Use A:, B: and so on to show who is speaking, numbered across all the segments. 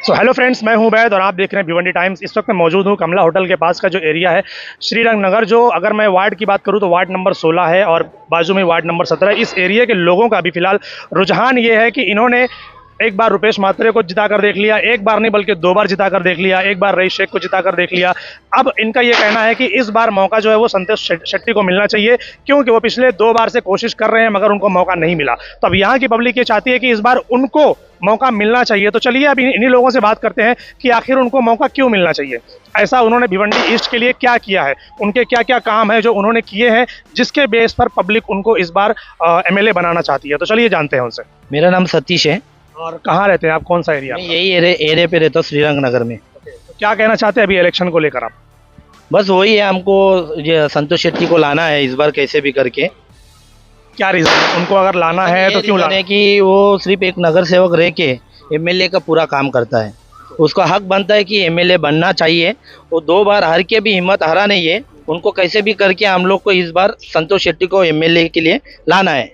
A: Hello friends, मैं हूं बैद और आप देख रहे हैं भिवंडी टाइम्स। इस वक्त मैं मौजूद हूं कमला होटल के पास का जो एरिया है श्रीरंग नगर। जो अगर मैं वार्ड की बात करूं तो वार्ड नंबर 16 है और बाजू में वार्ड नंबर 17। इस एरिया के लोगों का अभी फिलहाल रुझान ये है कि इन्होंने एक बार रुपेश मात्रे को जिता कर देख लिया, एक बार नहीं बल्कि 2 बार जिता कर देख लिया, एक बार रईस शेख को जिता कर देख लिया। अब इनका ये कहना है कि इस बार मौका जो है वो संतोष शेट्टी को मिलना चाहिए, क्योंकि वो पिछले 2 बार से कोशिश कर रहे हैं मगर उनको मौका नहीं मिला। तो अब यहाँ की पब्लिक ये चाहती है कि इस बार उनको मौका मिलना चाहिए। तो चलिए अब इन्हीं लोगों से बात करते हैं कि आखिर उनको मौका क्यों मिलना चाहिए, ऐसा उन्होंने भिवंडी ईस्ट के लिए क्या किया है, उनके क्या क्या काम है जो उन्होंने किए हैं जिसके बेस पर पब्लिक उनको इस बार एमएलए बनाना चाहती है। तो चलिए जानते हैं उनसे।
B: मेरा नाम सतीश है
A: और कहाँ रहते हैं आप, कौन सा एरिया?
B: मैं यही एरिया पे रहता हूँ, श्रीरंग नगर में।
A: तो क्या कहना चाहते हैं अभी इलेक्शन को लेकर आप?
B: बस वही है, हमको ये संतोष शेट्टी को लाना है इस बार कैसे भी करके।
A: क्या रीजन उनको अगर लाना है तो क्यों लाना
B: है कि वो सिर्फ एक नगर सेवक रह के एमएलए का पूरा काम करता है, उसका हक बनता है कि एमएलए बनना चाहिए। वो 2 बार हार के भी हिम्मत हारा नहीं है, उनको कैसे भी करके हम लोग को इस बार संतोष शेट्टी को एमएलए के लिए लाना है।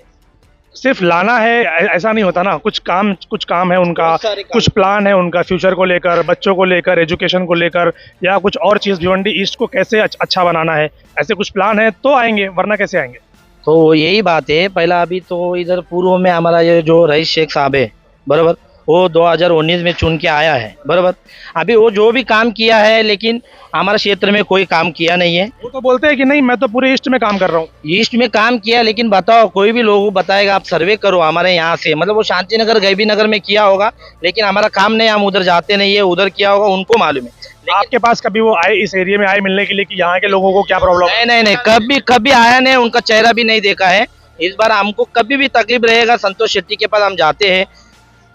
A: सिर्फ लाना है ऐसा नहीं होता ना, कुछ काम है उनका, कुछ प्लान है उनका फ्यूचर को लेकर, बच्चों को लेकर, एजुकेशन को लेकर, या कुछ और चीज़ भिवंडी ईस्ट को कैसे अच्छा बनाना है। ऐसे कुछ प्लान है तो आएंगे, वरना कैसे आएंगे?
B: तो यही बात है। पहला अभी तो इधर पूर्व में हमारा ये जो रईस शेख साहब है बराबर, वो 2019 में चुन के आया है बराबर। अभी वो जो भी काम किया है लेकिन हमारे क्षेत्र में कोई काम किया नहीं है।
A: वो तो बोलते हैं कि नहीं मैं तो पूरे ईस्ट में काम कर रहा हूँ।
B: ईस्ट में काम किया, लेकिन बताओ कोई भी लोग बताएगा, आप सर्वे करो हमारे यहाँ से, मतलब वो शांति नगर गैबी नगर में किया होगा लेकिन हमारा काम नहीं, हम उधर जाते नहीं है, उधर किया होगा उनको मालूम है।
A: आपके पास कभी वो आए इस एरिया में, आए मिलने के लिए कि यहाँ के लोगों को क्या प्रॉब्लम?
B: नहीं, कभी आया नहीं, उनका चेहरा भी नहीं देखा है। इस बार हमको कभी भी तकलीफ रहेगा संतोष शेट्टी के पास हम जाते हैं,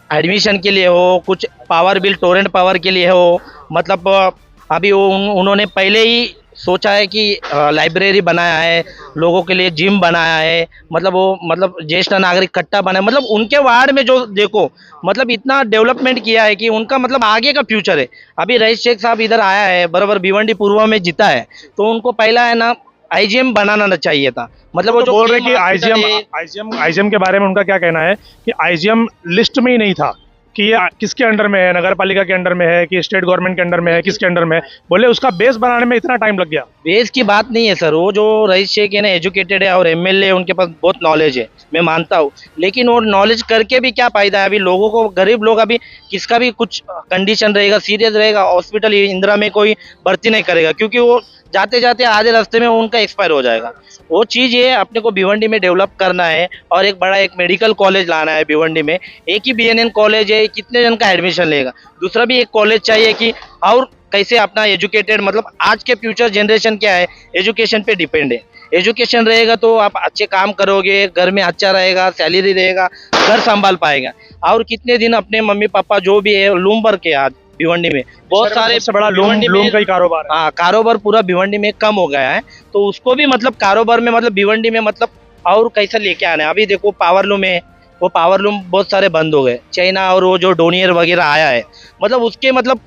B: एडमिशन के लिए हो, कुछ पावर बिल टोरेंट पावर के लिए हो, मतलब अभी उन्होंने पहले ही सोचा है कि लाइब्रेरी बनाया है, लोगों के लिए जिम बनाया है, मतलब वो मतलब ज्येष्ठ नागरिक कट्टा बनाया, मतलब उनके वार्ड में जो देखो मतलब इतना डेवलपमेंट किया है कि उनका मतलब आगे का फ्यूचर है। अभी रईस शेख साहब इधर आया है बराबर, भिवंडी पूर्व में जीता है, तो उनको पहला है ना आईजीएम बनाना चाहिए था। मतलब वो जो
A: बोल रहे कि आईजीएम के बारे में उनका क्या कहना है कि आईजीएम लिस्ट में ही नहीं था कि ये किसके अंडर में है, नगर पालिका के अंडर में है कि स्टेट गवर्नमेंट के अंडर में है, किसके अंडर में है। बोले उसका बेस बनाने में इतना टाइम लग गया।
B: बेस की बात नहीं है सर, वो जो रईस शेख है ना एजुकेटेड है और एमएलए उनके पास बहुत नॉलेज है, मैं मानता हूँ, लेकिन वो नॉलेज करके भी क्या फायदा है? अभी लोगों को, गरीब लोग, अभी किसका भी कुछ कंडीशन रहेगा, सीरियस रहेगा, हॉस्पिटल इंदिरा में कोई भर्ती नहीं करेगा क्योंकि वो जाते जाते आधे रास्ते में उनका एक्सपायर हो जाएगा। वो चीज़ ये अपने को भिवंडी में डेवलप करना है और एक बड़ा एक मेडिकल कॉलेज लाना है भिवंडी में। एक ही बीएनएन कॉलेज है, कितने जन का एडमिशन लेगा? दूसरा भी एक कॉलेज चाहिए कि और कैसे अपना एजुकेटेड, मतलब आज के फ्यूचर जनरेशन क्या है, एजुकेशन पे डिपेंड है। एजुकेशन रहेगा तो आप अच्छे काम करोगे, घर में अच्छा रहेगा, सैलरी रहेगा, घर संभाल पाएगा। और कितने दिन अपने मम्मी पापा जो भी है, लूम वर्क है आज भिवंडी में बहुत सारे,
A: सबसे बड़ा लूम का ही कारोबार है।
B: हाँ, कारोबार पूरा भिवंडी में कम हो गया है, तो उसको भी मतलब कारोबार में मतलब भिवंडी में मतलब और कैसा लेके आना है। अभी देखो पावर लूम है, वो पावर लूम बहुत सारे बंद हो गए, चाइना और वो जो डोनियर वगैरह आया है, मतलब उसके मतलब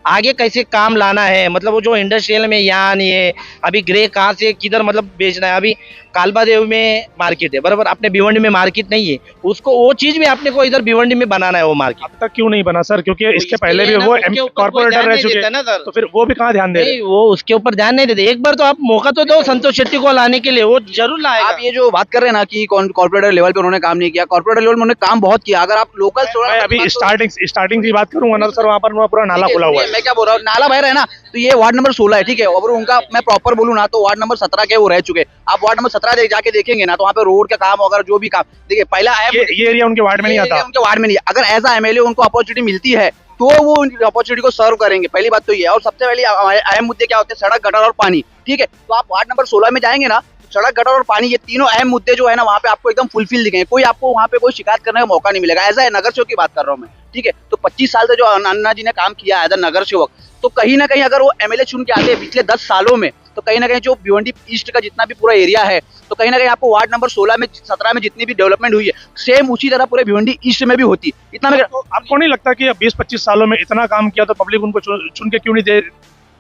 B: आगे कैसे काम लाना है, मतलब वो जो इंडस्ट्रियल में यहाँ नहीं है, अभी ग्रे कहाँ से किधर मतलब बेचना है। अभी कालबादेव में मार्केट है बराबर, अपने भिवंडी में मार्केट नहीं है, उसको वो चीज भी अपने को इधर भिवंडी में बनाना है वो मार्केट।
A: अब तक क्यों नहीं बना सर? क्योंकि इसके पहले भी वो कॉर्पोरेटर रह चुके हैं, तो फिर वो भी कहाँ ध्यान दे रहे?
B: वो उसके ऊपर ध्यान नहीं देते। एक बार तो आप मौका तो दो संतोष शेट्टी को लाने के लिए, वो जरूर लाएगा।
C: आप ये जो बात कर रहे हैं ना कि कॉर्पोरेटर लेवल पे उन्होंने काम नहीं किया, कॉर्पोरेटर लेवल में उन्होंने काम बहुत किया। अगर आप लोकल,
A: मैं अभी स्टार्टिंग की बात करूंगा ना, तो सर वहाँ पर पूरा नाला खुला हुआ है।
C: मैं क्या बोल रहा हूँ, नाला बह रहा है ना, तो ये वार्ड नंबर 16 है, ठीक है। और उनका मैं प्रॉपर बोलूँ ना तो वार्ड नंबर 17 के वो रह चुके। आप वार्ड नंबर 17 जाके देखेंगे ना तो वहाँ पे रोड का काम वगैरह जो भी काम, देखिए पहला
A: ये एरिया उनके वार्ड में नहीं आता,
C: उनके वार्ड में नहीं। अगर ऐसा एमएलए उनको अपॉर्चुनिटी मिलती है तो वो उनकी अपॉर्चुनिटी को सर्व करेंगे, पहली बात तो ये। और सबसे पहले अहम मुद्दे क्या होते हैं, सड़क, गटर और पानी, ठीक है। तो आप वार्ड नंबर 16 में जाएंगे ना, सड़क, गटर और पानी, ये तीनों अहम मुद्दे जो है ना वहाँ पे आपको एकदम फुलफिल दिखेंगे। कोई आपको वहाँ पे कोई शिकायत करने का मौका नहीं मिलेगा। ऐसा है, नगर सेवक की बात कर रहा हूँ मैं, ठीक है। तो 25 साल से जो अन्ना जी ने काम किया है एज अ नगर सेवक, तो कहीं ना कहीं अगर वो एमएलए चुन के आते हैं पिछले 10 सालों में, तो कहीं ना कहीं जो भिवंडी ईस्ट का जितना भी पूरा एरिया है, तो कहीं ना कहीं आपको वार्ड नंबर 16 में, 17 में जितनी भी डेवलपमेंट हुई है, सेम उसी तरह पूरे भिवंडी ईस्ट में भी होती। इतना
A: आपको नहीं लगता कि 20-25 सालों में इतना काम किया तो पब्लिक उनको चुन के क्यों नहीं दे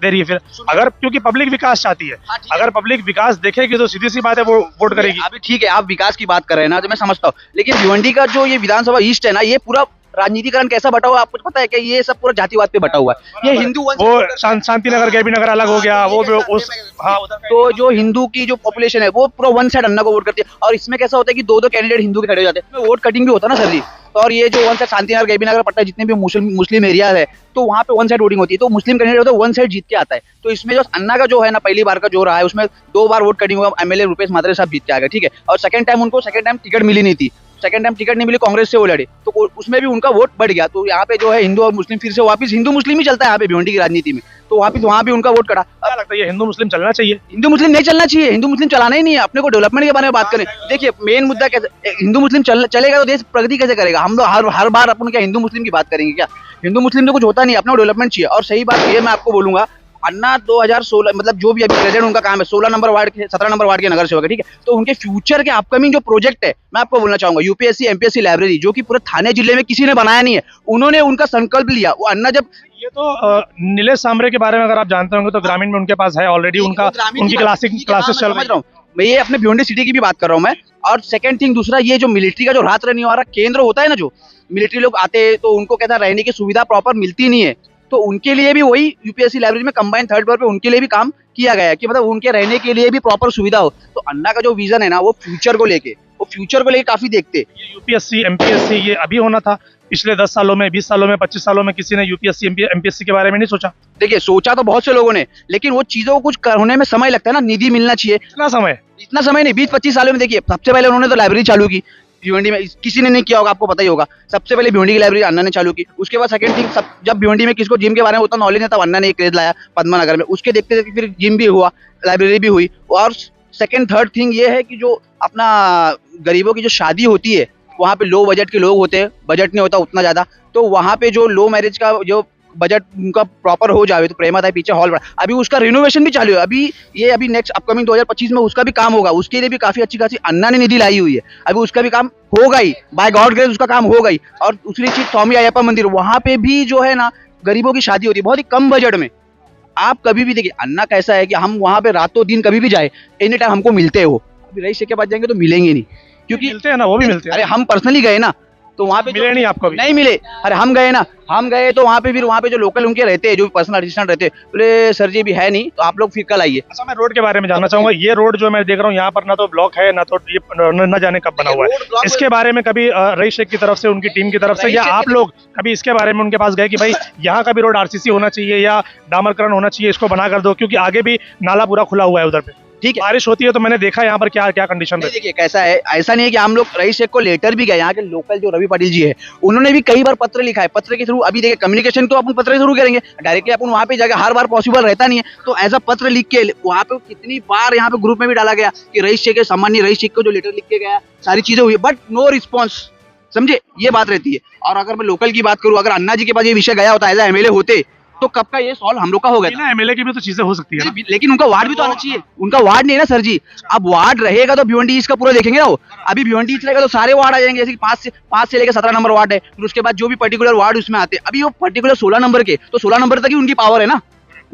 A: रही है फिर? अगर क्योंकि पब्लिक विकास चाहती है, अगर पब्लिक विकास देखेगी तो सीधी सी बात है वो वोट करेगी।
C: अभी ठीक है, आप विकास की बात कर रहे हैं ना, तो मैं समझता हूँ, लेकिन भिवंडी का जो ये विधानसभा ईस्ट है ना, ये पूरा राजनीतिकरण कैसा बटा हुआ है आपको पता है कि ये सब पूरा जातिवाद पे बटा हुआ है। ये हिंदू
A: वो शांति नगर के भी नगर अलग हो गया, वो भी उस हाँ उधर
C: तो जो हिंदू की जो पॉपुलेशन है वो पूरा वन साइड अन्ना को वोट करती है। और इसमें कैसा होता है कि दो कैंडिडेट हिंदू के खड़े हो जाते हैं, वोट कटिंग भी होता है ना सर जी। तो और ये जो वन साइड शांति नगर गेबी नगर पट्टा जितने भी मुस्लिम एरिया है तो वहाँ पे वन साइड वोटिंग होती है, तो मुस्लिम कैंडिडेट होता है वन साइड जीत के आता है। तो इसमें जो अन्ना का जो है ना पहली बार का जो रहा है उसमें 2 बार वोट कटिंग हुआ, एमएलए रुपेश मात्रे साहब जीत के आ गए, ठीक है। और सेकंड टाइम टिकट मिली नहीं थी, सेकंड टाइम टिकट नहीं मिली, कांग्रेस से वो लड़े तो उसमें भी उनका वोट बढ़ गया। तो यहाँ पे जो है हिंदू और मुस्लिम फिर से वापस हिंदू मुस्लिम ही चलता है यहाँ पे भिवंडी की राजनीति में, तो वापस वहाँ भी उनका वोट कटा।
A: क्या लगता है ये हिंदू मुस्लिम चलना चाहिए?
C: हिंदू मुस्लिम नहीं चलना चाहिए, हिंदू मुस्लिम चलाना ही नहीं है। अपने को डेवलपमेंट के बारे में बात करें, देखिए मेन मुद्दा कैसे हिंदू मुस्लिम चलेगा तो देश प्रगति कैसे करेगा। हम लोग हर बार अपन क्या हिंदू मुस्लिम की बात करेंगे क्या? हिंदू मुस्लिम तो कुछ होता नहीं, अपने को डेवलपमेंट चाहिए। और सही बात ये मैं आपको बोलूंगा, अन्ना 2016 मतलब जो भी अभी प्रेसिडेंट उनका काम है 16 नंबर वार्ड के 17 नंबर वार्ड के नगर सेवक है, ठीक है। तो उनके फ्यूचर के अपकमिंग जो प्रोजेक्ट है मैं आपको बोलना चाहूंगा, यूपीएससी एमपीएससी लाइब्रेरी जो कि पूरे थाने जिले में किसी ने बनाया नहीं है, उन्होंने उनका संकल्प लिया। वो अन्ना जब
A: ये तो नीलेश सांबरे के बारे में अगर आप जानते होंगे तो ग्रामीण में उनके पास है ऑलरेडी, उनकी क्लासेस चल रही है।
C: मैं ये अपने भिवंडी सिटी की भी बात कर रहा हूँ मैं। और सेकंड थिंग दूसरा, ये जो मिलिट्री का जो रात रहने वाला केंद्र होता है ना, जो मिलिट्री लोग आते हैं तो उनको कहता रहने की सुविधा प्रॉपर मिलती नहीं है, तो उनके लिए भी वही यूपीएससी लाइब्रेरी में कंबाइंड थर्ड फ्लोर पे उनके लिए भी काम किया गया है कि मतलब उनके रहने के लिए भी प्रॉपर सुविधा हो। तो अन्ना का जो विजन है ना वो फ्यूचर को लेके काफी देखते।
A: ये यूपीएससी एमपीएससी ये अभी होना था, पिछले 10 सालों में 20 सालों में 25 सालों में किसी ने यूपीएससी एमपीएससी के बारे में नहीं सोचा?
C: देखिए सोचा तो बहुत से लोगों ने, लेकिन वो चीजों को कुछ होने में समय लगता है ना, निधि मिलना चाहिए।
A: इतना समय
C: नहीं, 20-25 सालों में देखिए सबसे पहले उन्होंने तो लाइब्रेरी चालू की भिवंडी में, किसी ने नहीं किया होगा, आपको पता ही होगा। सबसे पहले भिवंडी की लाइब्रेरी अन्ना ने चालू की। उसके बाद सेकंड थिंग, जब भिवंडी में किसको जिम के बारे में उतना नॉलेज नहीं था, अन्ना ने एक क्रेज लाया पद्मानगर में, उसके देखते देखते फिर जिम भी हुआ, लाइब्रेरी भी हुई। और सेकंड थर्ड थिंग ये है कि जो अपना गरीबों की जो शादी होती है वहाँ पे लो बजट के लोग होते हैं, बजट नहीं होता उतना ज्यादा, तो वहाँ पे जो लो मैरिज का जो बजट उनका प्रॉपर हो जाए तो प्रेमाता पीछे हॉल बड़ा, अभी उसका रिनोवेशन भी चालू है। अभी नेक्स्ट अपकमिंग 2025 में उसका भी काम होगा, उसके लिए भी काफी अच्छी खासी अन्ना ने निधि लाई हुई है, अभी उसका भी काम होगा ही, बाय गॉड ग्रेस उसका काम होगा ही। और दूसरी चीज स्वामी अयप्पा मंदिर, वहां पे भी जो है ना गरीबों की शादी होती है बहुत ही कम बजट में। आप कभी भी देखिए अन्ना कैसा है कि हम वहां पे रातों दिन कभी भी जाए एनी टाइम हमको मिलते हो। अभी रईस के पास जाएंगे तो मिलेंगे नहीं, क्योंकि
A: मिलते हैं ना, वो भी मिलते हैं।
C: अरे हम पर्सनली गए ना तो वहाँ पे
A: मिले नहीं आपको भी?
C: नहीं मिले। अरे हम गए ना, हम गए तो वहाँ पे जो लोकल उनके रहते हैं, जो पर्सनल असिस्टेंट रहते हैं, बोले सर जी भी है नहीं तो आप लोग फिर कल आइए।
A: अच्छा मैं रोड के बारे में जानना चाहूंगा, ये रोड जो मैं देख रहा हूँ यहाँ पर ना तो ब्लॉक है ना तो ये न जाने कब बना हुआ है, इसके बारे में कभी रईस शेख की तरफ से उनकी टीम की तरफ से या आप लोग कभी इसके बारे में उनके पास गए कि भाई यहाँ का भी रोड आरसीसी होना चाहिए या डामरकरण होना चाहिए, इसको बना कर दो, क्योंकि आगे भी नाला पूरा खुला हुआ है उधर पे,
C: ठीक है
A: बारिश होती है तो मैंने देखा यहाँ पर क्या क्या कंडीशन है।
C: देखिए कैसा है, ऐसा नहीं है कि हम लोग रईस शेख को लेटर भी गए, यहाँ के लोकल जो रवि पाटिल जी है उन्होंने भी कई बार पत्र लिखा है, पत्र के थ्रू। अभी देखिए कम्युनिकेशन तो अपन पत्र के थ्रू करेंगे, डायरेक्टली अपन वहाँ पे जाकर हर बार पॉसिबल रहता नहीं है, तो एज अ पत्र लिख के वहाँ पे कितनी बार यहाँ पे ग्रुप में भी डाला गया कि रईस शेख सामान्य रईस शेख को जो लेटर लिख के गया, सारी चीजें हुई, बट नो रिस्पॉन्स, समझे, ये बात रहती है। और अगर मैं लोकल की बात करूँ, अगर अन्ना जी के पास ये विषय गया होता एज अ एमएलए होते तो कब का ये सॉल्व हम लोग का हो गया।
A: एमएलए की भी तो चीजें हो सकती है,
C: लेकिन उनका वार्ड भी तो आना चाहिए, उनका वार्ड नहीं है ना सर जी। अब वार्ड रहेगा तो भिवंडी ईस्ट का पूरा देखेंगे ना वो, अभी भिवंडी ईस्ट रहेगा तो सारे वार्ड आ जाएंगे, जैसे 5 से लेकर 17 नंबर वार्ड है, फिर उसके बाद जो भी पर्टिकुलर वार्ड उसमें आते हैं, अभी वो पर्टिकुलर 16 नंबर के, तो 16 नंबर तक ही उनकी पावर है ना,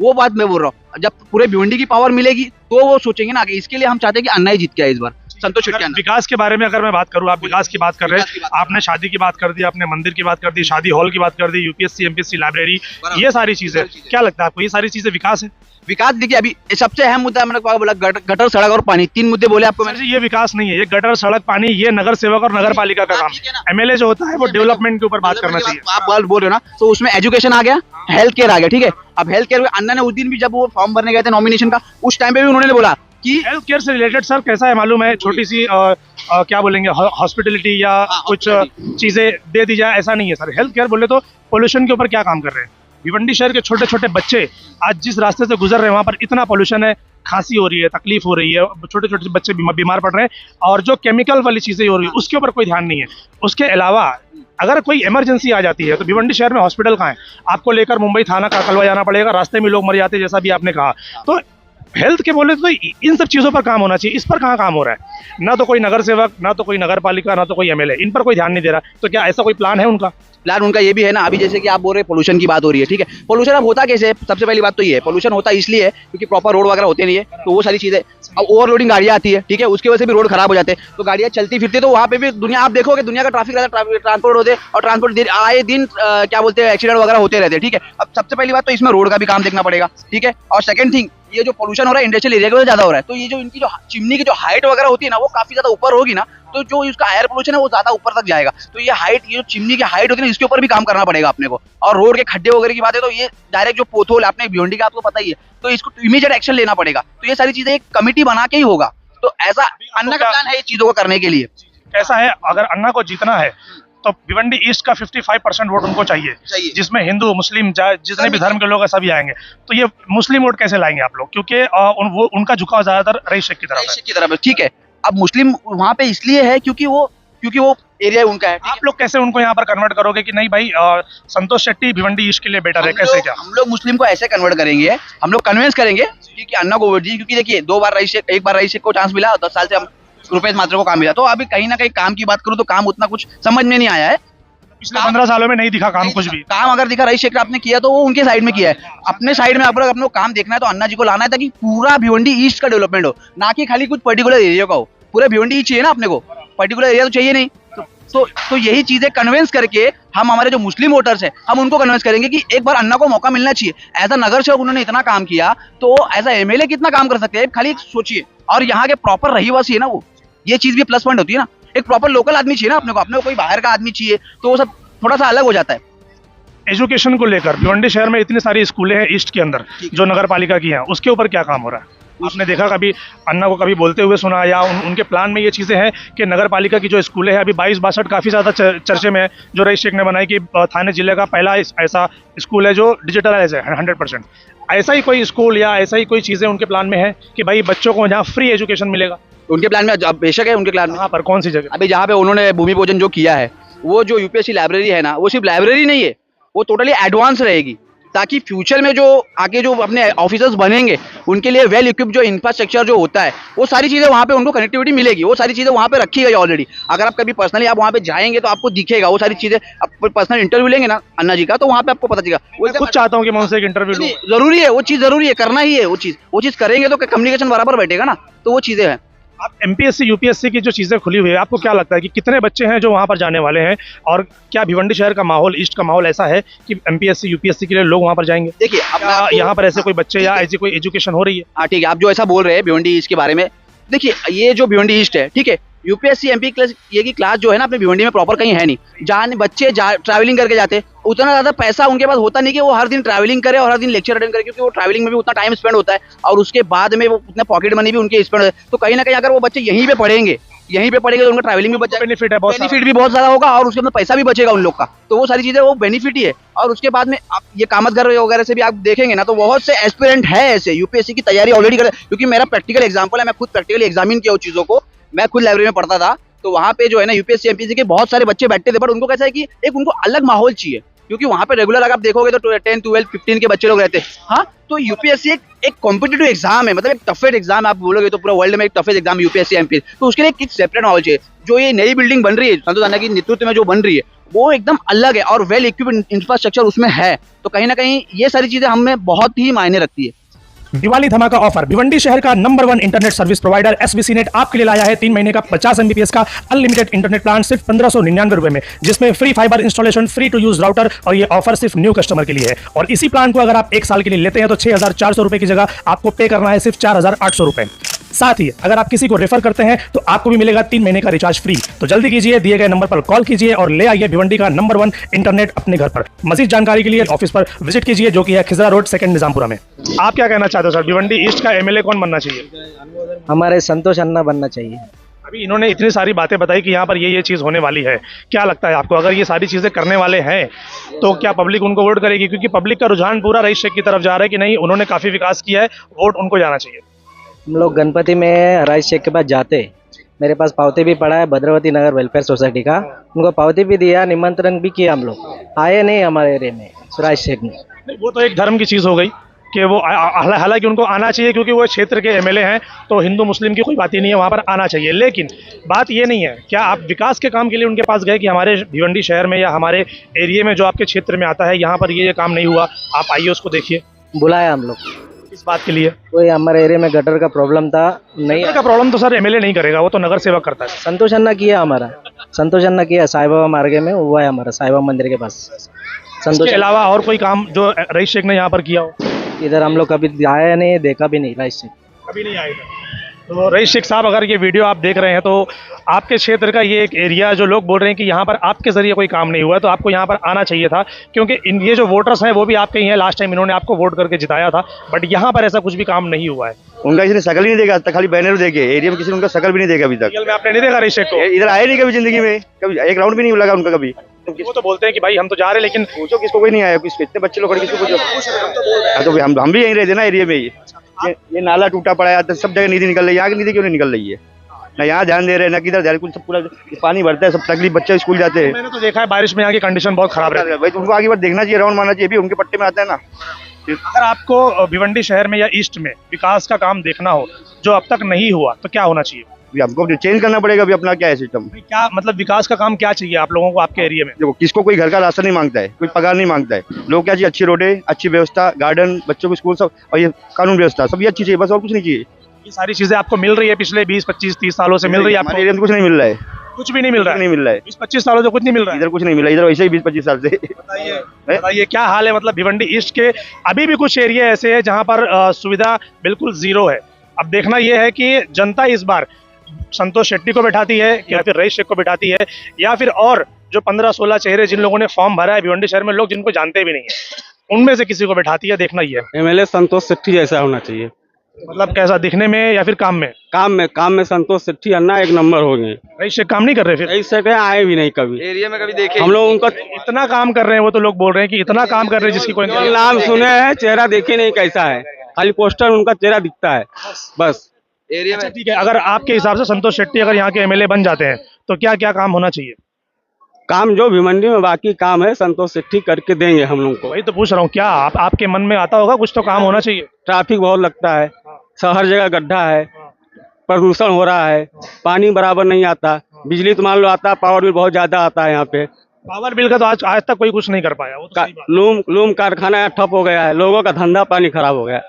C: वो बात मैं बोल रहा हूँ। जब पूरे भिवंडी की पावर मिलेगी तो वो सोचेंगे ना कि इसके लिए हम चाहते हैं कि अन्ना ही जीत के आए इस बार। संतोष
A: विकास के बारे में अगर मैं बात करूं, आप विकास की बात कर रहे हैं, आपने शादी की बात कर दी, आपने मंदिर की बात कर दी, शादी हॉल की बात कर दी, यूपीएससी एमपीएससी लाइब्रेरी, ये सारी चीजें, क्या लगता है आपको ये सारी चीजें विकास है?
C: विकास देखिए अभी सबसे अहम मुद्दा मैंने बोला गटर सड़क और पानी, 3 मुद्दे बोले आपको मैंने।
A: ये विकास नहीं है, ये गटर सड़क पानी ये नगर सेवक और नगर पालिका का काम। एमएलए जो होता है वो डेवलपमेंट के ऊपर बात करना चाहिए।
C: आप बोल रहे हो ना, तो उसमें एजुकेशन आ गया, हेल्थ केयर आ गया, ठीक है। अब हेल्थ केयर में अन्ना ने उस दिन भी जब वो फॉर्म भरने गए थे नॉमिनेशन का, उस टाइम पे भी उन्होंने बोला कि
A: हेल्थ केयर से रिलेटेड सर कैसा है मालूम है, छोटी सी क्या बोलेंगे हॉस्पिटलिटी या कुछ चीजें दे दी जाए, ऐसा नहीं है सर। हेल्थ केयर बोले तो पोल्यूशन के ऊपर क्या काम कर रहे हैं। भिवंडी शहर के छोटे छोटे बच्चे आज जिस रास्ते से गुजर रहे हैं वहाँ पर इतना पोल्यूशन है, खांसी हो रही है, तकलीफ हो रही है, छोटे छोटे बच्चे बीमार पड़ रहे हैं, और जो केमिकल वाली चीजें हो रही है उसके ऊपर कोई ध्यान नहीं है। उसके अलावा अगर कोई इमरजेंसी आ जाती है तो भिवंडी शहर में हॉस्पिटल कहाँ है, आपको लेकर मुंबई थाना काकलवा जाना पड़ेगा, रास्ते में लोग मर जाते हैं जैसा भी आपने कहा। तो हेल्थ के बोले तो इन सब चीज़ों पर काम होना चाहिए, इस पर कहाँ काम हो रहा है? ना तो कोई नगर सेवक, ना तो कोई नगर पालिका, ना तो कोई एमएलए, इन पर कोई ध्यान नहीं दे रहा। तो क्या ऐसा कोई प्लान है उनका?
C: प्लान उनका ये भी है ना, अभी जैसे कि आप बोल रहे हैं पोल्यूशन की बात हो रही है, ठीक है। पोल्यूशन अब होता कैसे है? सबसे पहली बात तो ये है, पोल्यूशन होता इसलिए है क्योंकि प्रॉपर रोड वगैरह होते नहीं है, तो वो सारी चीजें। अब ओवरलोडिंग गाड़ियां आती है, ठीक है, उसकी वजह से भी रोड खराब हो जाते हैं, तो गाड़ियां चलती फिरती, तो वहाँ पे भी दुनिया, आप देखोगे दुनिया का ट्रैफिक रहता है, ट्रांसपोर्ट होते हैं, और ट्रांसपोर्ट आए दिन क्या बोलते हैं, एक्सीडेंट वगैरह होते रहते हैं, ठीक है। अब सबसे पहली बात तो इसमें रोड का भी काम देखना पड़ेगा, ठीक है। और सेकंड थिंग, ये जो पोल्यूशन हो रहा है इंडस्ट्रियल एरिया की वजह से ज्यादा हो रहा है, तो ये जो इनकी जो चिमनी की जो हाइट वगैरह होती है ना, वो काफी ज्यादा ऊपर होगी ना, तो जो इसका एयर पोल्यूशन है वो ज्यादा ऊपर तक जाएगा। तो ये हाइट, ये जो चिमनी की हाइट होती है ना, इसके ऊपर भी काम करना पड़ेगा अपने को। और रोड के खड्डे वगैरह की बात है तो ये डायरेक्ट जो पोथोल आपने भिवंडी का आपको पता ही है, तो इसको इमीडिएट एक्शन लेना पड़ेगा। तो ये सारी चीजें एक कमिटी बना के ही होगा। तो ऐसा अन्ना का प्लान है ये चीजों को करने के लिए।
A: ऐसा है, अगर अन्ना को जीतना है तो भिवंडी ईस्ट का 55% वोट उनको चाहिए, जिसमें हिंदू मुस्लिम जितने भी धर्म के लोग हैं सभी आएंगे। तो ये मुस्लिम वोट कैसे लाएंगे आप लोग? क्योंकि वो उनका झुकाव ज्यादातर रईस शेख की तरफ है।
C: ठीक है, अब मुस्लिम वहाँ पे इसलिए है क्योंकि वो एरिया उनका है।
A: आप लोग कैसे उनको यहाँ पर कन्वर्ट करोगे कि नहीं भाई संतोष शेट्टी भिवंडी ईस्ट के लिए बेटर है? कैसे क्या
C: हम लोग मुस्लिम को ऐसे कन्वर्ट करेंगे, हम लोग कन्विंस करेंगे कि अन्ना को वोट दीजिए, क्योंकि देखिए एक बार रईस शेख को चांस मिला, 10 साल से हम रुपेश मात्रा को काम मिला, तो अभी कहीं ना कहीं काम की बात करूं तो काम उतना कुछ समझ में नहीं आया है।
A: पिछले 15 सालों में नहीं दिखा काम कुछ भी।
C: काम अगर दिखा रईस शेख आपने किया तो वो उनके साइड में किया है। अपने साइड में अगर अपने काम देखना है तो अन्ना जी को लाना है, ताकि पूरा भिवंडी ईस्ट का डेवलपमेंट हो, ना कि खाली कुछ पर्टिकुलर एरिया का हो। पूरे भिवंडी ईस्ट चाहिए ना अपने को, पर्टिकुलर एरिया तो चाहिए नहीं। तो यही चीजें कन्विंस करके हम हमारे जो मुस्लिम वोटर्स है, हम उनको कन्विंस करेंगे कि एक बार अन्ना को मौका मिलना चाहिए। एज अ नगर सेवक उन्होंने इतना काम किया, तो एज अ एमएलए कितना काम कर सकते हैं, खाली सोचिए। और यहाँ के प्रॉपर रहीवासी है ना, वो ये चीज भी प्लस पॉइंट होती है ना। एक प्रॉपर लोकल आदमी चाहिए ना अपने को कोई बाहर का आदमी चाहिए, तो वो सब थोड़ा सा अलग हो जाता है।
A: एजुकेशन को लेकर भिवंडी शहर में इतनी सारी स्कूलें हैं ईस्ट के अंदर जो नगर पालिका की हैं, उसके ऊपर क्या काम हो रहा है? आपने देखा कभी अन्ना को कभी बोलते हुए सुना, या उनके प्लान में ये चीज़ें हैं कि नगर पालिका की जो स्कूलें हैं अभी 22-62 काफ़ी ज़्यादा चर्चे में है, जो रईस शेख ने बनाई कि थाने जिले का पहला ऐसा स्कूल है जो डिजिटलाइज है 100%। ऐसा ही कोई स्कूल या ऐसा ही कोई चीज़ें उनके प्लान में है कि भाई बच्चों को जहाँ फ्री एजुकेशन मिलेगा?
C: उनके प्लान में बेशक है, उनके प्लान में।
A: यहाँ पर कौन सी जगह?
C: अभी जहाँ पे उन्होंने भूमि पूजन जो किया है, वो जो यूपीएससी लाइब्रेरी है ना, वो सिर्फ लाइब्रेरी नहीं है, वो टोटली एडवांस रहेगी, ताकि फ्यूचर में जो आगे जो अपने ऑफिसर्स बनेंगे उनके लिए वेल इक्विप्ड जो इंफ्रास्ट्रक्चर जो होता है, वो सारी चीज़ें वहाँ पे उनको कनेक्टिविटी मिलेगी। वो सारी चीज़ें वहाँ पे रखी गई ऑलरेडी। अगर आप कभी पर्सनली आप वहाँ पे जाएंगे तो आपको दिखेगा वो सारी चीज़ें। आप पर्सनल इंटरव्यू लेंगे ना अन्ना जी का, तो वहाँ पे आपको पता चलेगा।
A: मैं खुद चाहता हूँ कि मैं उनसे एक इंटरव्यू लूँ।
C: जरूरी है, वो चीज़ जरूरी है, करना ही है वो चीज़ करेंगे तो कम्युनिकेशन बराबर बैठेगा ना, तो वो चीज़ें हैं।
A: आप एमपीएससी यूपीएससी की जो चीज़ें खुली हुई है, आपको क्या लगता है कि कितने बच्चे हैं जो वहाँ पर जाने वाले हैं, और क्या भिवंडी शहर का माहौल, ईस्ट का माहौल ऐसा है कि एमपीएससी यूपीएससी के लिए लोग वहाँ पर जाएंगे?
C: देखिए,
A: यहाँ पर ऐसे कोई बच्चे या ऐसी कोई एजुकेशन हो रही है?
C: हाँ ठीक है, आप जो ऐसा बोल रहे हैं भिवंडी ईस्ट के बारे में, देखिए ये जो भिवंडी ईस्ट है, ठीक है, यूपीएससी एमपी क्लास ये की क्लास जो है ना अपने भिवंडी में प्रॉपर कहीं है नहीं। जहाँ बच्चे ट्रैवलिंग करके जाते, उतना ज्यादा पैसा उनके पास होता नहीं कि वो हर दिन ट्रैवलिंग करे और हर दिन लेक्चर अटेंड करे, क्योंकि वो ट्रैवलिंग में भी उतना टाइम स्पेंड होता है, और उसके बाद में वो उतना पॉकेट मनी भी उनके स्पेंड होता है। तो कहीं ना कहीं अगर वो बच्चे यहीं पे पढ़ेंगे तो उनका ट्रैवलिंग भी बच जाएगा, बेनिफिट भी बहुत ज्यादा होगा, और उसके अंदर पैसा भी बचेगा उन लोग का। तो वो सारी चीजें वो बेनिफिट ही है। और उसके बाद में आप ये कामतगर वगैरह से भी आप देखेंगे ना, तो बहुत से एस्पिरेंट है ऐसे यूपीएससी की तैयारी ऑलरेडी कर, क्योंकि मेरा प्रैक्टिकल एग्जाम्पल है, मैं खुद प्रैक्टिकली एग्जामिन किया उस चीजों को। मैं खुद लाइब्रेरी में पढ़ता था, तो वहाँ पे जो है ना यूपीएससी एमपीएससी के बहुत सारे बच्चे बैठते थे, बट उनको कैसा है कि एक उनको अलग माहौल चाहिए, क्योंकि वहाँ पे रेगुलर अगर आप देखोगे तो 10, 12, 15 के बच्चे लोग रहते हैं। हाँ, तो यूपीएससी एक कॉम्पिटिटिव एग्जाम है, मतलब एक टफेस्ट एग्जाम है, आप बोलोगे तो पूरा वर्ल्ड में एक टफेस्ट एग्जाम यूपीएससी एमपीएससी। तो उसके लिए एक सेपरेट माहौल चाहिए। जो ये नई बिल्डिंग बन रही है संतोष अन्ना की नेतृत्व में जो बन रही है, वो एकदम अलग है, और वेल इक्विप्ड इंफ्रास्ट्रक्चर उसमें है। तो कहीं ना कहीं ये सारी चीजें हमें बहुत ही मायने रखती है।
A: दिवाली धमाका ऑफर, भिवंडी शहर का number 1 internet service provider SVC net आपके लिए लाया है 3 महीने का 50 MBPS का अनलिमिटेड इंटरनेट प्लान सिर्फ 1599 रुपए में, जिसमें free fibre installation, free to use router, और ये ऑफर सिर्फ न्यू कस्टमर के लिए है। और इसी प्लान को अगर आप 1 साल के लिए लेते हैं तो 6400 रुपए की जगह आपको पे करना है सिर्फ 4800 रुपए। साथ ही अगर आप किसी को रेफर करते हैं तो आपको भी मिलेगा 3 महीने का रिचार्ज फ्री। तो जल्दी कीजिए, दिए गए नंबर पर कॉल कीजिए और ले आइए भिवंडी का नंबर 1 इंटरनेट अपने घर पर। मजीद जानकारी के लिए ऑफिस पर विजिट कीजिए, जो कि है खिजरा रोड 2 निजामपुरा में। आप क्या कहना चाहते हो सर, भिवंडी ईस्ट का एमएलए कौन बनना चाहिए?
B: हमारे संतोष अन्ना बनना चाहिए।
A: अभी इन्होंने इतनी सारी बातें बताई कि यहाँ पर ये चीज़ होने वाली है, क्या लगता है आपको, अगर ये सारी चीज़ें करने वाले हैं तो क्या पब्लिक उनको वोट करेगी? क्योंकि पब्लिक का रुझान पूरा रईस शेख की तरफ जा रहा है कि नहीं, उन्होंने काफ़ी विकास किया है, वोट उनको जाना चाहिए।
B: हम लोग गणपति में रईस शेख के पास जाते, मेरे पास पावती भी पड़ा है भद्रवती नगर वेलफेयर सोसाइटी का, उनको पावती भी दिया, निमंत्रण भी किया, हम लोग आए नहीं हमारे एरिया में रईस शेख ने।
A: वो तो एक धर्म की चीज़ हो गई, कि वो हालांकि उनको आना चाहिए क्योंकि वो क्षेत्र के एमएलए हैं, तो हिंदू मुस्लिम की कोई बात ही नहीं है, वहाँ पर आना चाहिए। लेकिन बात ये नहीं है, क्या आप विकास के काम के लिए उनके पास गए कि हमारे भिवंडी शहर में या हमारे एरिया में जो आपके क्षेत्र में आता है यहाँ पर ये काम नहीं हुआ, आप आइए उसको देखिए?
D: बुलाया हम लोग,
A: इस बात के लिए
D: कोई हमारे एरिया में गटर का प्रॉब्लम था, नहीं
A: का प्रॉब्लम तो सर एमएलए नहीं करेगा, वो तो नगर सेवक करता है।
D: संतोष अन्ना किया हमारा, संतोष अन्ना किया साई बाबा मार्गे में, हुआ है हमारा साई बाबा मंदिर के पास। संतोष
A: इसके अलावा और कोई काम जो रईस शेख ने यहाँ पर किया हो?
D: इधर हम लोग कभी आया नहीं, देखा भी नहीं राइस से।
A: कभी नहीं आएगा। तो रईस शेख साहब, अगर ये वीडियो आप देख रहे हैं तो आपके क्षेत्र का ये एक एरिया जो लोग बोल रहे हैं कि यहाँ पर आपके जरिए कोई काम नहीं हुआ है, तो आपको यहाँ पर आना चाहिए था, क्योंकि ये जो वोटर्स हैं वो भी आपके ही हैं, लास्ट टाइम इन्होंने आपको वोट करके जिताया था, बट यहाँ पर ऐसा कुछ भी काम नहीं हुआ है।
E: उनका किसी ने शकल ही नहीं देखा, खाली बैनर देखे, एरिया में किसी ने उनका शकल भी नहीं देखा अभी तक।
A: रियल में आपने नहीं देखा रईस शेख को?
E: इधर आए नहीं कभी जिंदगी में, कभी एक राउंड भी नहीं लगा उनका कभी।
A: वो तो बोलते हैं कि भाई हम तो जा रहे हैं, लेकिन
E: पूछो किसको कोई नहीं आया, किसको इतने बच्चे लोग खड़े, किसको पूछो? तो हम भी यहीं रहते ना एरिया में। ये नाला टूटा पड़ा है, सब जगह नीति निकल रही है, यहाँ की नीति क्यों नहीं निकल रही है? ना यहाँ ध्यान दे रहे हैं, ना किधर ध्यान, कुछ सब पूरा पानी भरता है, सब तकलीफ, बच्चे स्कूल जाते हैं।
A: मैंने तो देखा है बारिश में यहाँ की कंडीशन बहुत खराब रहती है।
E: भाई उनको आगे बार देखना चाहिए, राउंड मारना चाहिए, भी उनके पट्टे में आता है ना।
A: अगर आपको भिवंडी शहर में या ईस्ट में विकास का काम देखना हो जो अब तक नहीं हुआ, तो क्या होना चाहिए?
E: अभी हमको चेंज करना पड़ेगा, अभी अपना क्या है सिस्टम,
A: क्या मतलब विकास का काम क्या चाहिए आप लोगों को आपके एरिया में?
E: देखो किसको कोई घर का राशन नहीं मांगता है, कोई पगार नहीं मांगता है, लोग क्या चाहिए? अच्छी रोडें, अच्छी व्यवस्था, गार्डन, बच्चों को स्कूल, सब, और ये कानून व्यवस्था, सब ये अच्छी चाहिए, बस और कुछ नहीं चाहिए।
A: ये सारी चीजें आपको मिल रही है पिछले 20, 25, 30 सालों से मिल रही है आपको?
E: हमारे एरिया में कुछ नहीं मिल रहा है,
A: कुछ भी नहीं मिल रहा है?
E: नहीं मिल रहा है,
A: 20-25 सालों से कुछ नहीं मिल रहा है?
E: इधर कुछ नहीं मिला, इधर वैसे ही 20-25 साल से।
A: बताइए क्या हाल है, मतलब भिवंडी ईस्ट के अभी भी कुछ एरिया ऐसे है जहाँ पर सुविधा बिल्कुल जीरो है। अब देखना यह है कि जनता इस बार संतोष शेट्टी को बैठाती है या फिर रईस शेख को बैठाती है, या फिर और जो 15-16 चेहरे जिन लोगों ने फॉर्म भरा है भिवंडी शहर में, लोग जिनको जानते भी नहीं है, उनमें से किसी को बैठाती है, देखना ही है।
F: एमएलए संतोष सेट्टी जैसा होना चाहिए।
A: मतलब कैसा, दिखने में या फिर काम में?
F: काम में संतोष सेट्टी अन्ना एक नंबर हो गए।
A: रईस शेख काम नहीं कर रहे, फिर
F: ऐसे कहीं आए भी नहीं कभी
C: एरिया में, कभी देखे
F: हम लोग उनका
A: इतना काम कर रहे हैं, वो तो लोग बोल रहे हैं कि इतना काम कर रहे हैं जिसकी कोई
F: नाम सुने हैं, चेहरा देखे नहीं कैसा है, खाली पोस्टर उनका चेहरा दिखता है बस।
C: एरिया में
A: ठीक है, अगर आपके हिसाब से संतोष शेट्टी अगर यहाँ के एमएलए बन जाते हैं तो क्या क्या काम होना चाहिए?
F: काम जो भिवंडी में बाकी काम है संतोष सेट्टी करके देंगे हम लोग को।
A: वही तो पूछ रहा हूँ, क्या आपके मन में आता होगा कुछ तो काम होना चाहिए?
F: ट्रैफिक बहुत लगता है, हर जगह गड्ढा है, प्रदूषण हो रहा है, पानी बराबर नहीं आता, बिजली तो मान लो आता, पावर बिल बहुत ज्यादा आता है यहाँ पे।
A: पावर बिल का तो आज तक कोई कुछ नहीं कर पाया, वो तो सही बात है।
F: लूम कारखाना यहाँ ठप हो गया है, लोगों का धंधा पानी खराब हो गया।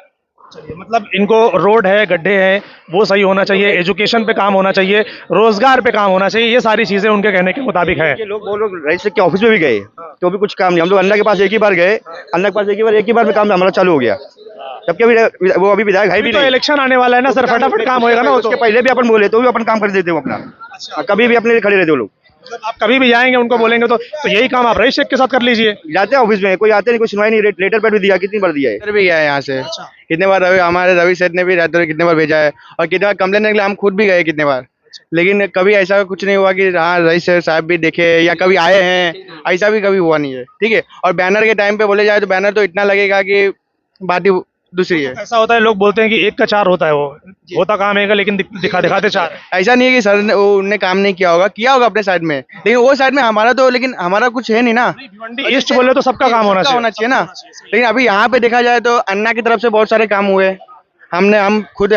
A: चलिए, मतलब इनको रोड है, गड्ढे हैं, वो सही होना चाहिए, एजुकेशन पे काम होना चाहिए, रोजगार पे काम होना चाहिए, ये सारी चीजें उनके कहने के मुताबिक है।
E: ये लोग रईस शेख के ऑफिस में भी गए तो भी कुछ काम नहीं। हम लोग अन्ना के पास एक ही बार गए, अन्ना के पास एक ही बार में काम हमारा चालू हो गया, जबकि अभी वो अभी विधायक है भी
A: तो
E: नहीं।
A: इलेक्शन आने वाला है ना सर, फटाफट काम होएगा ना।
E: उसके पहले भी अपन बोले तो भी अपन काम कर देते हो अपना, कभी भी अपने लिए खड़े रहते हो लोग।
A: मतलब आप कभी भी जाएंगे उनको बोलेंगे तो यही काम आप रईस शेख के साथ कर लीजिए।
E: जाते हैं ऑफिस में, कोई आते नहीं, कोई सुनवाई नहीं, लेटर पैड भी दिया, कितनी बार दिया है,
G: लेटर भी गया है यहाँ से कितने बार, हमारे रवि सेठ ने भी लेटर कितने बार भेजा है, और कितने बार कंप्लेन के लिए हम खुद भी गए कितने बार, लेकिन कभी ऐसा कुछ नहीं हुआ कि हाँ रईस साहब भी देखे या कभी आए हैं, ऐसा भी कभी हुआ नहीं है। ठीक है, और बैनर के टाइम पे बोले जाए तो बैनर तो इतना लगेगा कि बात ही दूसरी है।
A: ऐसा होता है, लोग बोलते हैं कि एक का चार होता है, वो होता काम है लेकिन दिखाते चार।
G: ऐसा नहीं है कि सर ने उनने काम नहीं किया होगा अपने साइड में, लेकिन वो साइड में हमारा तो, लेकिन हमारा कुछ है नहीं ना।
A: भिवंडी ईस्ट बोले तो सबका काम होना चाहिए
G: ना, लेकिन अभी यहाँ पे देखा जाए तो अन्ना की तरफ से बहुत सारे काम हुए, हम खुद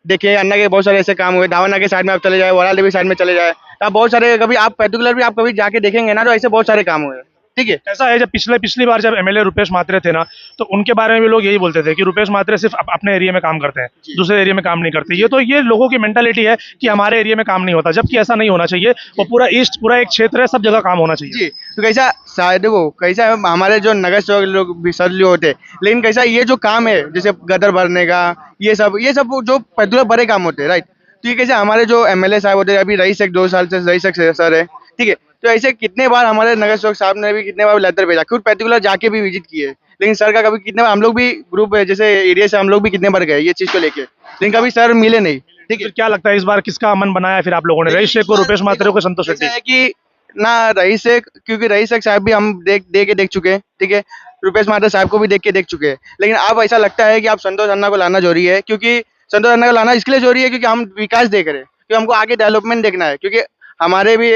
G: देखे अन्ना के बहुत सारे ऐसे काम हुए। दावना के साइड में आप चले जाए, वराले भी साइड में चले जाए, तो बहुत सारे, कभी आप पर्टिकुलर भी आप कभी जाके देखेंगे ना तो ऐसे बहुत सारे काम हुए। ठीक है,
A: ऐसा है, जब पिछली बार जब एमएलए रुपेश मात्रे थे ना, तो उनके बारे में भी लोग यही बोलते थे कि रुपेश मात्रे सिर्फ अपने एरिया में काम करते हैं, दूसरे एरिया में काम नहीं करते। ये लोगों की मेंटालिटी है कि हमारे एरिया में काम नहीं होता, जबकि ऐसा नहीं होना चाहिए। वो पूरा ईस्ट, पूरा एक क्षेत्र है, सब जगह काम होना चाहिए
G: जी। तो कैसा देखो, कैसा हमारे जो नगर सेवक लोग भी सर होते हैं, लेकिन कैसा ये जो काम है जैसे गटर भरने का, ये सब जो पर्टिकुलर बड़े काम होते हैं, राइट। तो ये कैसे हमारे जो एमएलए साहब होते हैं, अभी रईस शेख 2 साल से रईस शेख सर है, ठीक है, तो ऐसे कितने बार हमारे नगर सेवक साहब ने भी कितने बार लेटर भेजा, खुद पर्टिकुलर जाके भी विजिट किए, लेकिन सर का कभी कितने बार, हम लोग भी ग्रुप है जैसे एरिया से, हम लोग भी कितने बार गए ये चीज को लेके, लेकिन कभी सर मिले नहीं। ठीक है,
A: क्या लगता है इस बार किसका मन बनाया फिर आप लोगों ने, रईस शेख को, रुपेश मात्रे को, संतोष शेट्टी?
G: है कि ना रईस शेख, क्योंकि रईस शेख साहब भी हम देख चुके हैं, ठीक है, रुपेश मात्रे साहब को भी देख चुके हैं, लेकिन अब ऐसा लगता है कि आप संतोष अन्ना को लाना जरूरी है। क्योंकि संतोष अन्ना को लाना इसके लिए जरूरी है क्योंकि हम विकास देख रहे हैं, क्योंकि हमको आगे डेवलपमेंट देखना है, क्योंकि हमारे भी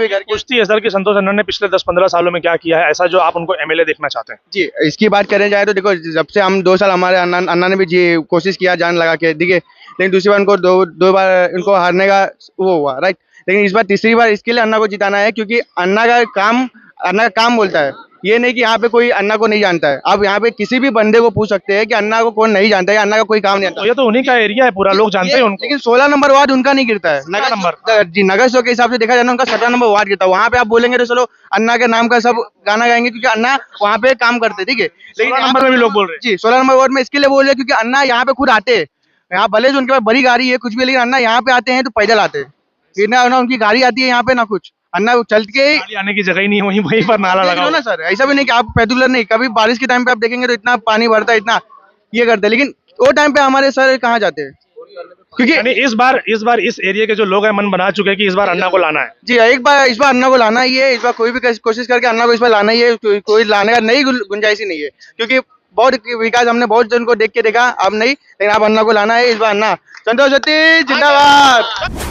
G: घर के।
A: पूछती है सर कि संतोष अण्णा ने पिछले 10-15 सालों में क्या किया है ऐसा जो आप उनको एमएलए देखना चाहते हैं?
G: जी, इसकी बात करें जाए तो देखो, जब से हम 2 साल हमारे अन्ना ने भी जी कोशिश किया जान लगा के, ठीक है, लेकिन दूसरी बार उनको दो बार इनको हारने का वो हुआ, राइट। लेकिन इस बार तीसरी बार इसके लिए अन्ना को जिताना है, क्योंकि अन्ना का काम बोलता है। ये नहीं कि यहाँ पे कोई अन्ना को नहीं जानता है। आप यहाँ पे किसी भी बंदे को पूछ सकते हैं कि अन्ना को कौन नहीं जानता है, अन्ना का कोई काम नहीं
A: तो
G: जानता।
A: ये तो उन्हीं का एरिया है, पूरा लोग जानते हैं उनको।
G: लेकिन 16 नंबर वार्ड उनका नहीं गिरता है। नगर सेवक के हिसाब से देखा जाए ना, उनका 17 नंबर वार्ड गिरता है। वहाँ पे आप बोलेंगे तो चलो अन्ना के नाम का सब गाना गाएंगे, क्योंकि अन्ना वहाँ पे काम करते, ठीक है। लेकिन
A: 16 नंबर में भी लोग बोल रहे हैं।
G: जी, 16 नंबर वार्ड में इसके लिए बोल रहे हैं क्योंकि अन्ना यहाँ पे खुद आते हैं। यहाँ भले जो उनके पास बड़ी गाड़ी है कुछ भी, लेकिन अन्ना यहाँ पे आते हैं तो पैदल आते हैं। ना उनकी गाड़ी आती है यहाँ पे ना कुछ, अन्ना चल के
A: गाड़ी आने की जगह ही नहीं है, वहीं पर नाला लगा
G: हो ना सर। ऐसा भी नहीं कि आप पैदल नहीं, कभी बारिश के टाइम पे आप देखेंगे तो इतना पानी भरता है, इतना ये करते हैं, लेकिन वो टाइम पे हमारे सर कहाँ जाते हैं, क्योंकि
A: यानी इस बार इस एरिया के जो लोग हैं मन बना चुके हैं कि इस बार अन्ना को लाना है।
G: जी, इस बार अन्ना को लाना ही है। इस बार कोई भी कोशिश करके अन्ना को इस बार लाना ही है। कोई लाने का नई गुंजाइश ही नहीं है, क्योंकि बहुत विकास हमने बहुत जन को देख के देखा, अब नहीं, लेकिन अब अन्ना को लाना है इस बार। अन्ना संतोष जिंदाबाद।